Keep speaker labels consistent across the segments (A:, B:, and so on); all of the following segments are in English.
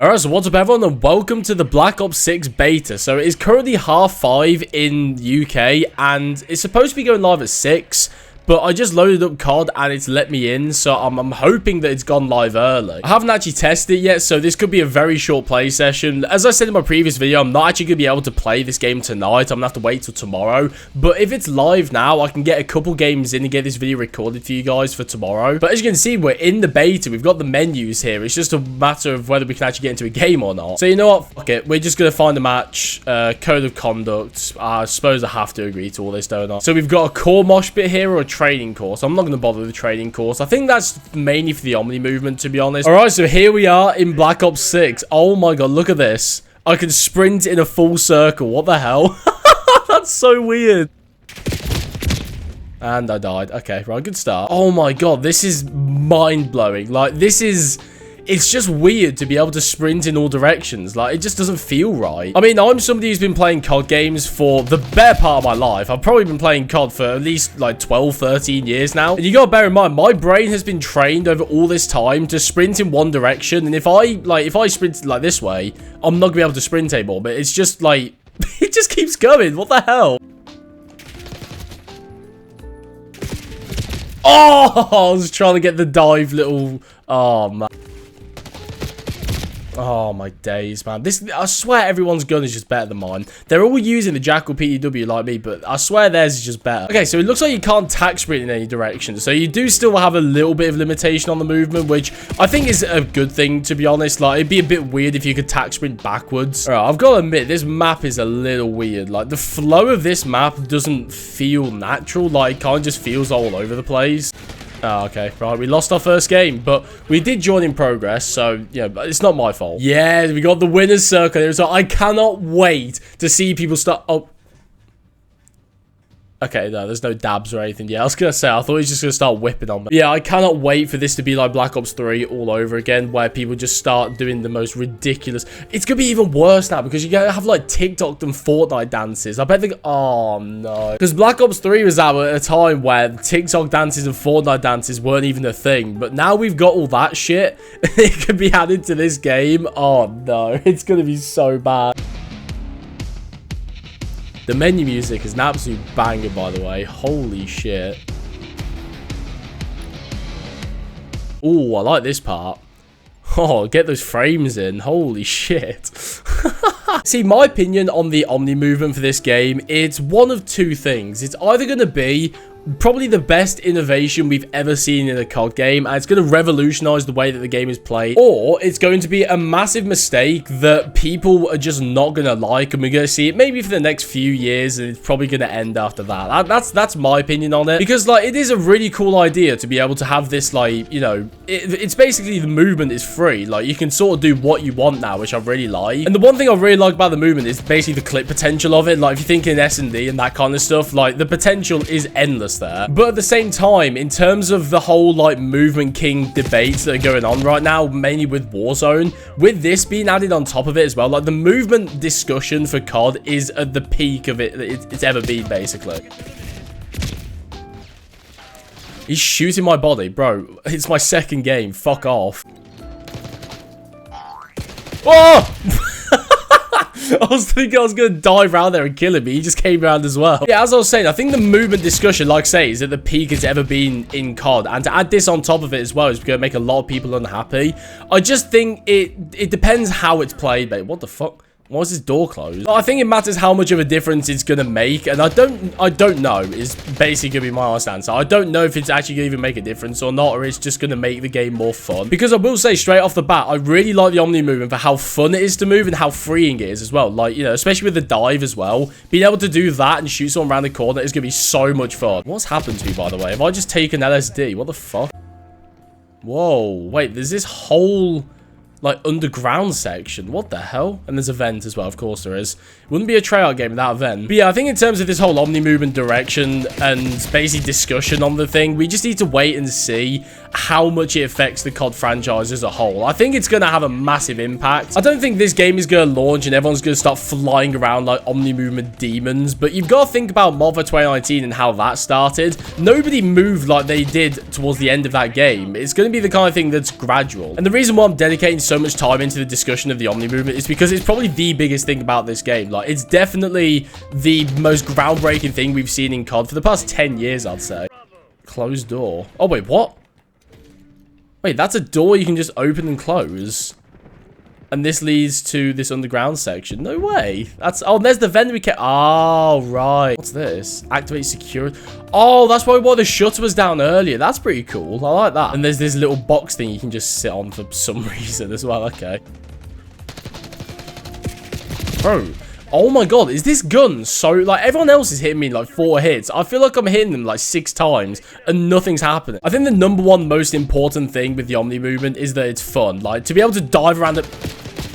A: Alright, so what's up everyone and welcome to the Black Ops 6 beta. So it is currently 5:30 in UK and it's supposed to be going live at 6. But I just loaded up COD and it's let me in, so I'm hoping that it's gone live early. I haven't actually tested it yet, so this could be a very short play session. As I said in my previous video, I'm not actually going to be able to play this game tonight. I'm going to have to wait till tomorrow. But if it's live now, I can get a couple games in and get this video recorded for you guys for tomorrow. But as you can see, we're in the beta. We've got the menus here. It's just a matter of whether we can actually get into a game or not. So you know what? Fuck it. We're just going to find a match. Code of conduct. I suppose I have to agree to all this, don't I? So we've got a core mosh pit here or a training course. I'm not going to bother with the training course. I think that's mainly for the Omni movement, to be honest. Alright, so here we are in Black Ops 6. Oh my god, look at this. I can sprint in a full circle. What the hell? That's so weird. And I died. Okay, right, good start. Oh my god, this is mind-blowing. Like, this is... It's just weird to be able to sprint in all directions. Like, it just doesn't feel right. I mean, I'm somebody who's been playing COD games for the better part of my life. I've probably been playing COD for at least, like, 12, 13 years now. And you gotta bear in mind, my brain has been trained over all this time to sprint in one direction. And if I sprint, like, this way, I'm not gonna be able to sprint anymore. But it's just, like, it just keeps going. What the hell? Oh, I was trying to get the dive little... Oh, man. Oh, my days, man. I swear everyone's gun is just better than mine. They're all using the Jackal PDW like me, but I swear theirs is just better. Okay, so it looks like you can't tack sprint in any direction. So you do still have a little bit of limitation on the movement, which I think is a good thing, to be honest. Like, it'd be a bit weird if you could tack sprint backwards. All right, I've got to admit, this map is a little weird. Like, the flow of this map doesn't feel natural. Like, it kind of just feels all over the place. Oh, okay. Right, we lost our first game, but we did join in progress, so, yeah, it's not my fault. Yeah, we got the winner's circle here, so I cannot wait to see people start... Oh. Okay, no, there's no dabs or anything. Yeah, I was going to say, I thought he was just going to start whipping on me. Yeah, I cannot wait for this to be like Black Ops 3 all over again, where people just start doing the most ridiculous... It's going to be even worse now, because you're going to have, like, TikTok and Fortnite dances. I bet they... Oh, no. Because Black Ops 3 was out at a time where TikTok dances and Fortnite dances weren't even a thing. But now we've got all that shit. It could be added to this game. Oh, no. It's going to be so bad. The menu music is an absolute banger, by the way. Holy shit. Oh, I like this part. Oh, get those frames in. Holy shit. See, my opinion on the Omni movement for this game, it's one of two things. It's either going to be probably the best innovation we've ever seen in a COD game, and it's going to revolutionize the way that the game is played, or it's going to be a massive mistake that people are just not going to like, and we're going to see it maybe for the next few years, and it's probably going to end after that. That's my opinion on it, because, like, it is a really cool idea to be able to have this, like, you know, it's basically the movement is free. Like, you can sort of do what you want now, which I really like. And the one thing I really like about the movement is basically the clip potential of it. Like, if you think in S&D and that kind of stuff, like, the potential is endless there. But at the same time, in terms of the whole, like, movement king debates that are going on right now, mainly with Warzone, with this being added on top of it as well, like, the movement discussion for COD is at the peak of it it's ever been, basically. He's shooting my body, bro. It's my second game. Fuck off. Oh! I was thinking I was going to dive around there and kill him, but he just came around as well. Yeah, as I was saying, I think the movement discussion, like I say, is at the peak it's ever been in COD. And to add this on top of it as well is going to make a lot of people unhappy. I just think it depends how it's played, mate. What the fuck? Why is this door closed? I think it matters how much of a difference it's going to make, and I don't know is basically going to be my honest answer. I don't know if it's actually going to even make a difference or not, or it's just going to make the game more fun. Because I will say straight off the bat, I really like the Omni movement for how fun it is to move and how freeing it is as well. Like, you know, especially with the dive as well. Being able to do that and shoot someone around the corner is going to be so much fun. What's happened to me, by the way? Have I just taken LSD? What the fuck? Whoa, wait, there's this whole... like, underground section. What the hell? And there's a vent as well, of course there is. Wouldn't be a tryout game without a vent. But yeah, I think in terms of this whole Omni movement direction and basically discussion on the thing, we just need to wait and see how much it affects the COD franchise as a whole. I think it's going to have a massive impact. I don't think this game is going to launch and everyone's going to start flying around like Omni movement demons, but you've got to think about Modva 2019 and how that started. Nobody moved like they did towards the end of that game. It's going to be the kind of thing that's gradual. And the reason why I'm dedicating so much time into the discussion of the Omni movement is because it's probably the biggest thing about this game. Like, it's definitely the most groundbreaking thing we've seen in COD for the past 10 years, I'd say. Closed door. Oh, wait, what? Wait, that's a door you can just open and close. And this leads to this underground section. No way. That's... Oh, there's the vendor we kept... Oh, right. What's this? Activate security. Oh, that's why the shutter was down earlier. That's pretty cool. I like that. And there's this little box thing you can just sit on for some reason as well. Okay. Bro. Oh my god, is this gun so... Like, everyone else is hitting me like 4 hits. I feel like I'm hitting them like 6 times and nothing's happening. I think the #1 most important thing with the Omni movement is that it's fun. Like, to be able to dive around the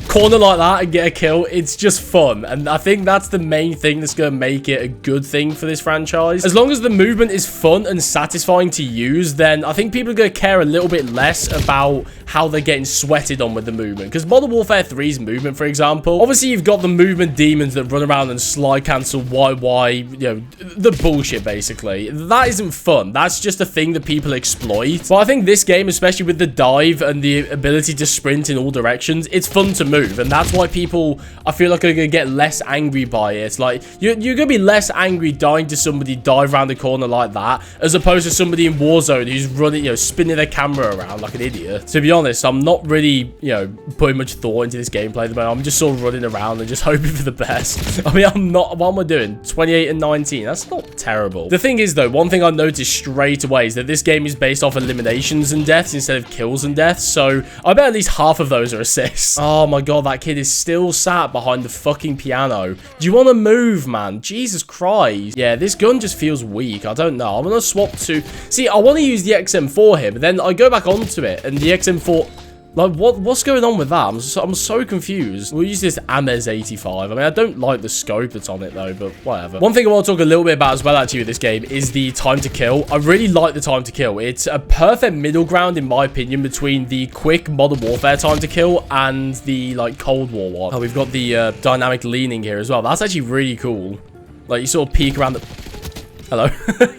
A: corner like that and get a kill, it's just fun. And I think that's the main thing that's going to make it a good thing for this franchise. As long as the movement is fun and satisfying to use, then I think people are going to care a little bit less about how they're getting sweated on with the movement. Because Modern Warfare 3's movement, for example, obviously you've got the movement demons that run around and slide cancel YY, you know, the bullshit basically. That isn't fun. That's just a thing that people exploit. But I think this game, especially with the dive and the ability to sprint in all directions, it's fun to move. And that's why people, I feel like, are going to get less angry by it. Like, you're going to be less angry dying to somebody dive around the corner like that, as opposed to somebody in Warzone who's running, you know, spinning their camera around like an idiot. To be honest, I'm not really, you know, putting much thought into this gameplay at the moment. I'm just sort of running around and just hoping for the best. I mean, I'm not, what am I doing? 28 and 19. That's not terrible. The thing is, though, one thing I noticed straight away is that this game is based off eliminations and deaths instead of kills and deaths. So I bet at least half of those are assists. Oh my god, that kid is still sat behind the fucking piano. Do you want to move, man? Jesus Christ. Yeah, this gun just feels weak. I don't know. I'm going to swap to... See, I want to use the XM4 here, but then I go back onto it, and the XM4... Like, what's going on with that? I'm so confused. We'll use this Ames 85. I mean, I don't like the scope that's on it, though, but whatever. One thing I want to talk a little bit about as well, actually, with this game is the time to kill. I really like the time to kill. It's a perfect middle ground, in my opinion, between the quick Modern Warfare time to kill and the, like, Cold War one. Oh, we've got the dynamic leaning here as well. That's actually really cool. Like, you sort of peek around the... Hello.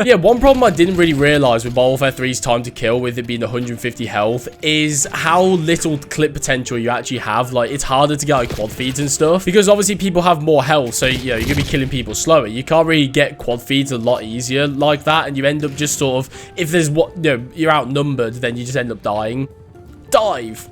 A: Yeah, one problem I didn't really realize with Modern Warfare 3's time to kill, with it being 150 health, is how little clip potential you actually have. Like, it's harder to get like quad feeds and stuff because obviously people have more health, so you know, you're gonna be killing people slower. You can't really get quad feeds a lot easier like that, and you end up just sort of, if there's what, you know, you're outnumbered, then you just end up dying. Dive.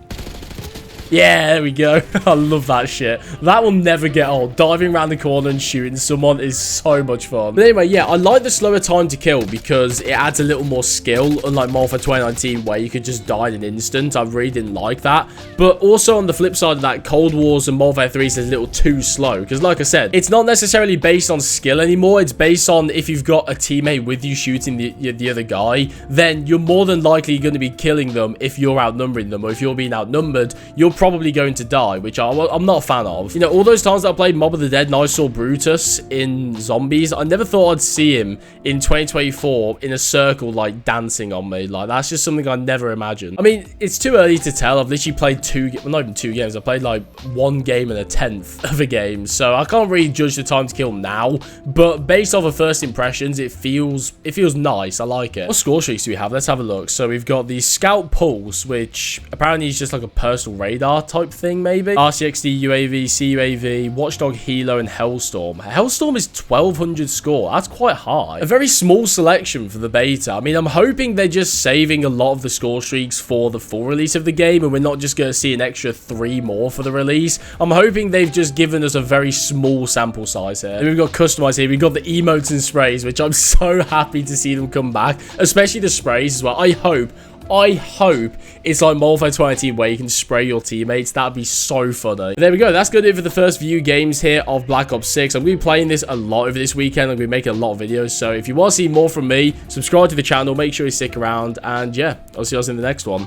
A: Yeah, there we go. I love that shit. That will never get old. Diving around the corner and shooting someone is so much fun. But anyway, yeah, I like the slower time to kill because it adds a little more skill, unlike Modern Warfare 2019 where you could just die in an instant. I really didn't like that. But also on the flip side of that, Cold Wars and Modern Warfare 3 is a little too slow because, like I said, it's not necessarily based on skill anymore. It's based on if you've got a teammate with you shooting the other guy, then you're more than likely going to be killing them if you're outnumbering them, or if you're being outnumbered, you're probably going to die, which I'm not a fan of. You know, all those times that I played Mob of the Dead and I saw Brutus in Zombies, I never thought I'd see him in 2024 in a circle, like, dancing on me. Like, that's just something I never imagined. I mean, it's too early to tell. I've literally played well, not even 2 games. I played, like, 1 game and a 10th of a game, so I can't really judge the time to kill now, but based off of first impressions, it feels nice. I like it. What score streaks do we have? Let's have a look. So we've got the Scout Pulse, which apparently is just like a personal radar type thing, maybe. RCXD, UAV, CUAV, Watchdog, Helo, and Hellstorm. Hellstorm is 1200 score. That's quite high. A very small selection for the beta. I mean, I'm hoping they're just saving a lot of the score streaks for the full release of the game, and we're not just going to see an extra 3 more for the release. I'm hoping they've just given us a very small sample size here. And we've got customized here. We've got the emotes and sprays, which I'm so happy to see them come back, especially the sprays as well. I hope it's like Modern Warfare 2019 where you can spray your teammates. That'd be so funny. There we go. That's good for the first few games here of Black Ops 6. I'm going to be playing this a lot over this weekend. I'm going to be making a lot of videos. So if you want to see more from me, subscribe to the channel. Make sure you stick around. And yeah, I'll see you guys in the next one.